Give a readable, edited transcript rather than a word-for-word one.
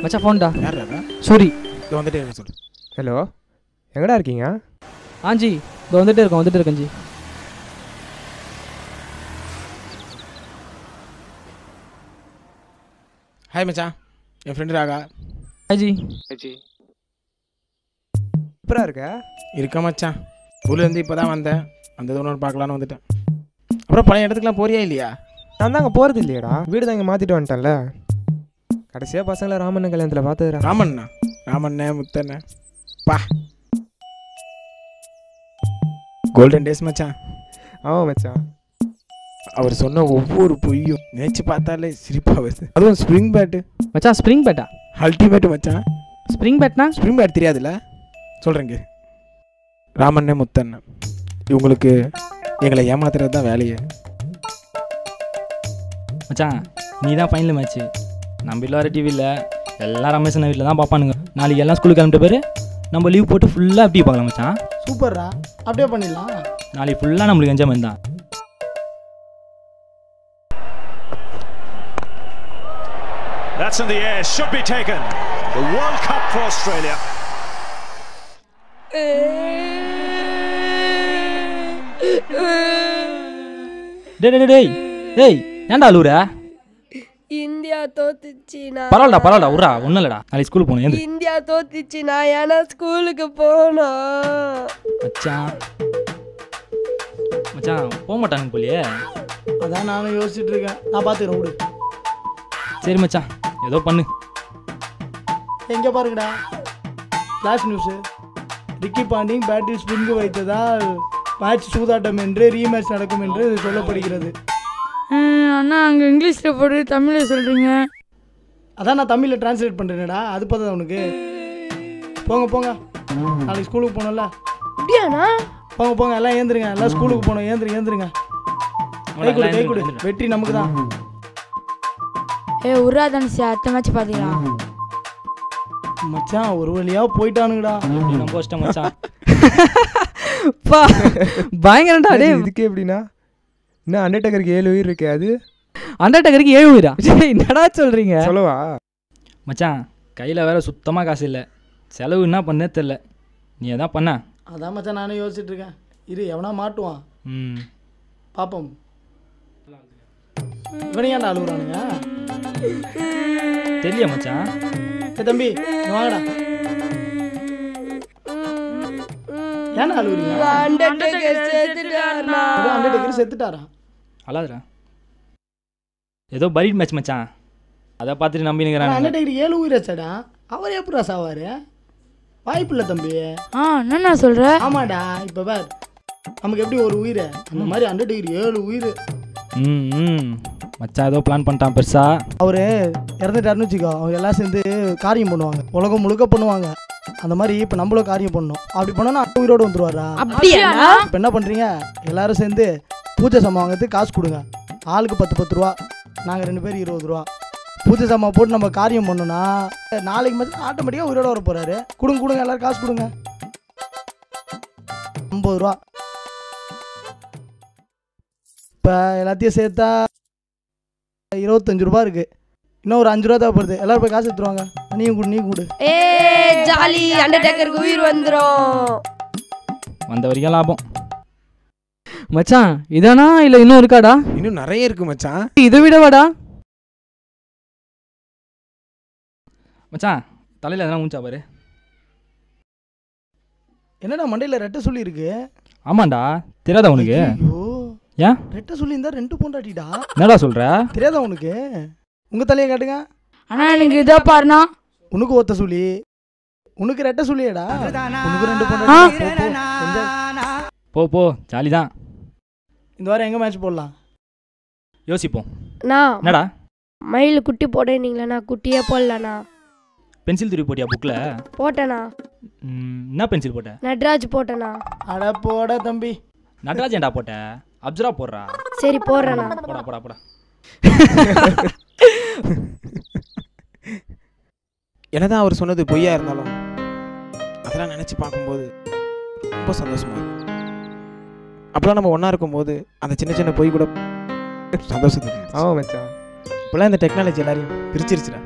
மச்சான் ஃபோன்டா. யாரா? சூரி. இது வந்துட்டே இருக்க சொல்லு. ஹலோ, எங்கடா இருக்கீங்க? ஆஞ்சி இது வந்துட்டே இருக்கேன் ஜி. ஹாய் மச்சான், என் ஃப்ரெண்டு ராகா. ஹாய் ஜி. எப்படா இருக்க? இருக்கா மச்சான், ஊர்லேருந்து இப்போ தான் வந்தேன். அந்த ஒன்று பார்க்கலான்னு வந்துட்டேன். அப்புறம் பழைய இடத்துக்குலாம் போறியா இல்லையா? நான் தான் அங்கே போகிறது இல்லையடா, வீடு தான் இங்கே மாற்றிட்டு வந்துட்டேன்ல. கடைசியாக பசங்களை ராமண்ணன் கல்யாணத்தில் பார்த்துக்கிறா. ராமண்ணே முத்தண்ணே பா, கோல்டன் டேஸ் மச்சான். ஆமாம் மச்சான், அவர் சொன்ன ஒவ்வொரு பொய்யும் நினைச்சு பார்த்தாலே சிரிப்பாக வருது. அதுவும் ஸ்ப்ரிங் பேட்டு மச்சான். ஸ்ப்ரிங் பேட்டா? அல்டிமேட் மச்சான். ஸ்ப்ரிங் பேட்னா? ஸ்ப்ரிங் பேட் தெரியாதுல்ல, சொல்கிறேங்க. ராமண்ணே முத்தண்ணே இவங்களுக்கு எங்களை ஏமாத்துறது தான் வேலையே. மச்சான் நீ தான் ஃபைனல் மேட்ச்சு. நம்ம வீட்டில் வர டிவியில் எல்லாம் ரமேஷன் வீட்டில் தான் பார்ப்பானுங்க. நாளைக்கு எல்லாம் ஸ்கூலுக்கு கிளம்பிட்ட பேர் நம்ம லீவ் போட்டு ஃபுல்லாக அப்படி பார்க்கலாம் மச்சான். சூப்பர்ரா, அப்படியே பண்ணிடலாம். நாளைக்கு ஃபுல்லாக நம்மளுக்கு என்ஜாய்மெண்ட் தான். That's in the air, should be taken. The World Cup for Australia. டேய் ஏன்டா அழுவுற? இந்தியா தோத்துச்சுனா. பரவாயில்லடா உர்றா, ஒன்றும் இல்லைடா. நாளைக்கு ஸ்கூலுக்கு போகணும். இந்தியா தோத்துச்சுனா ஏன்னா ஸ்கூலுக்கு போகணும். மச்சான் போக மாட்டானுங்க போலியே. அதான் நானும் யோசிச்சுட்டு இருக்கேன். நான் பார்த்துக்கிறேன் விடு. சரி மச்சான், ஏதோ பண்ணு. எங்கே பாருங்கடா, ஃப்ளாஷ் நியூஸு. ரிக்கி பாண்டிங் பேட்டில் ஸ்பிங்கு வைத்ததால் மேட்ச் சூதாட்டம் என்று ரீமேட்ச் நடக்கும் என்று சொல்லப்படுகிறது. அண்ணா அங்கே இங்கிலீஷில் போட்டு தமிழில் சொல்கிறீங்க. அதான் நான் தமிழில் டிரான்ஸ்லேட் பண்ணுறேனடா, அது பார்த்தா உனக்கு. போங்க நாளைக்கு ஸ்கூலுக்கு போகணும்ல. அப்படியாண்ணா? போங்க எல்லாம் ஏந்துருங்க, எல்லாம் ஸ்கூலுக்கு போகணும். ஏந்துருங்க. கை கொடு, வெற்றி நமக்கு தான். உர்ரா தனுஷா, அடுத்த மேட்ச் பார்த்துக்கலாம். மச்சான் ஒரு வழியாக போயிட்டானுங்கடா. நம்ம கஷ்டம் மச்சான். பயங்கரண்டா. டே இதுக்கே எப்படின்னா இன்னும் அண்டர்டேக்கருக்கு 7 உயிர் இருக்கே. அது அண்டர்டேக்கருக்கு 7 உயிரா? என்னடா சொல்கிறீங்க? சொல்லவா மச்சான், கையில் வேறு சுத்தமாக காசு இல்லை. செலவு என்ன பண்ணே தெரில. நீ எதான் பண்ண? அதான் மச்சான் நானும் யோசிச்சுட்டு இருக்கேன். இரு எவனா மாட்டுவான். பார்ப்போம். இவனையாண்டா அழுகுறானுங்க தெரியல மச்சான். தம்பி வாங்கடா. ஏன்னா அழுகுறீங்க? அண்டர்டேக்கர் செத்துட்டாரா? அழாதுடா, ஏதோ பரீட் மேட்ச் மச்சான், அதை பார்த்துட்டு நம்பினுங்கிறான். அண்டர்டேக்கர் 7 உயிராச்சாடா, அவர் எப்படா சாவாரு? வாய்ப்பு இல்லை தம்பி. என்ன சொல்ற? ஆமாடா, இப்போ பார் நமக்கு எப்படி ஒரு உயிர், அந்த மாதிரி அண்டர்டேக்கர் 7 உயிர். மச்சான் ஏதோ பிளான் பண்ணிட்டான் பெருசா. அவர் இறந்துட்டாருன்னு வச்சுக்கோ, அவங்க எல்லாம் சேர்ந்து காரியம் பண்ணுவாங்க, உலகம் முழுக்க பண்ணுவாங்க. அந்த மாதிரி இப்போ நம்மளும் காரியம் பண்ணணும். அப்படி பண்ணோன்னா உயிரோடு வந்துருவாரா? இப்போ என்ன பண்ணுறீங்க, எல்லாரும் சேர்ந்து பூஜை சாமான் வாங்கிறதுக்கு காசு கொடுங்க. ஆளுக்கு 10 ரூபா, நாங்கள் 2 பேர் 20 ரூபா. பூஜை சாமான் போட்டு நம்ம காரியம் பண்ணோன்னா நாளைக்கு மட்டும் ஆட்டோமேட்டிக்காக உயிரோட வர போகிறாரு. கொடுங்க எல்லோரும் காசு கொடுங்க. 50 ரூபா. இப்போ எல்லாத்தையும் சேர்த்தா 25 ரூபா இருக்குது. இன்னும் ஒரு 5 ரூபா தேவைப்படுது. எல்லாரும் போய் காசு எடுத்துருவாங்க. நீ கொடு. ஜாலி, அண்டர்டேக்கருக்கு உயிர் வந்துடும். வந்த வரைக்கும் லாபம். மச்சான் இதானா இல்லை இன்னும் இருக்காடா? இன்னும் நிறைய இருக்கு மச்சான். இதை விடவாடா மச்சான்? தலையில் எதனா ஊஞ்சா பாரு. என்னடா மண்டையில் ரெட்டை சொல்லி இருக்கு? ஆமாண்டா, தெரியாதா உனக்கு? ஏன் ரெட்டை சொல்லி இருந்தா 2 பொண்டாட்டிடா. என்னடா சொல்ற? தெரியாதா உனக்கு? உங்க தலையை காட்டுங்க. ஆனா எனக்கு இதோ பாருண்ணா. உனக்கு ஒத்த சொல்லி, உனக்கு ரெட்டை சொல்லியடா. உனக்கு 2 பொண்டாட்டி. போ ஜாலி தான். இந்த வாரம் எங்க மேட்ச் போடலாம் யோசிப்போம். என்னடா மயில் குட்டி போடனீங்களா? குட்டியே போடலண்ணா. பென்சில் துருவி போட்டியா புக்கில்? போட்டேண்ணா. என்ன பென்சில் போட்ட? நட்ராஜ் போட்டேண்ணா. அட போட தம்பி. நட்ராஜ் ஏன்டா போட்ட? அப்சரா போடுறா. சரி போடுறேண்ணா. போடா. என்னதான் அவர் சொன்னது பொய்யா இருந்தாலும் அதெல்லாம் நினச்சி பார்க்கும்போது ரொம்ப சந்தோஷமா இருக்கும். அப்போலாம் நம்ம ஒன்றா இருக்கும்போது அந்த சின்ன பொய் கூட சந்தோஷம். ஆமாம் மச்சான், இப்போலாம் இந்த டெக்னாலஜி எல்லாரையும் பிரிச்சிருச்சுடா.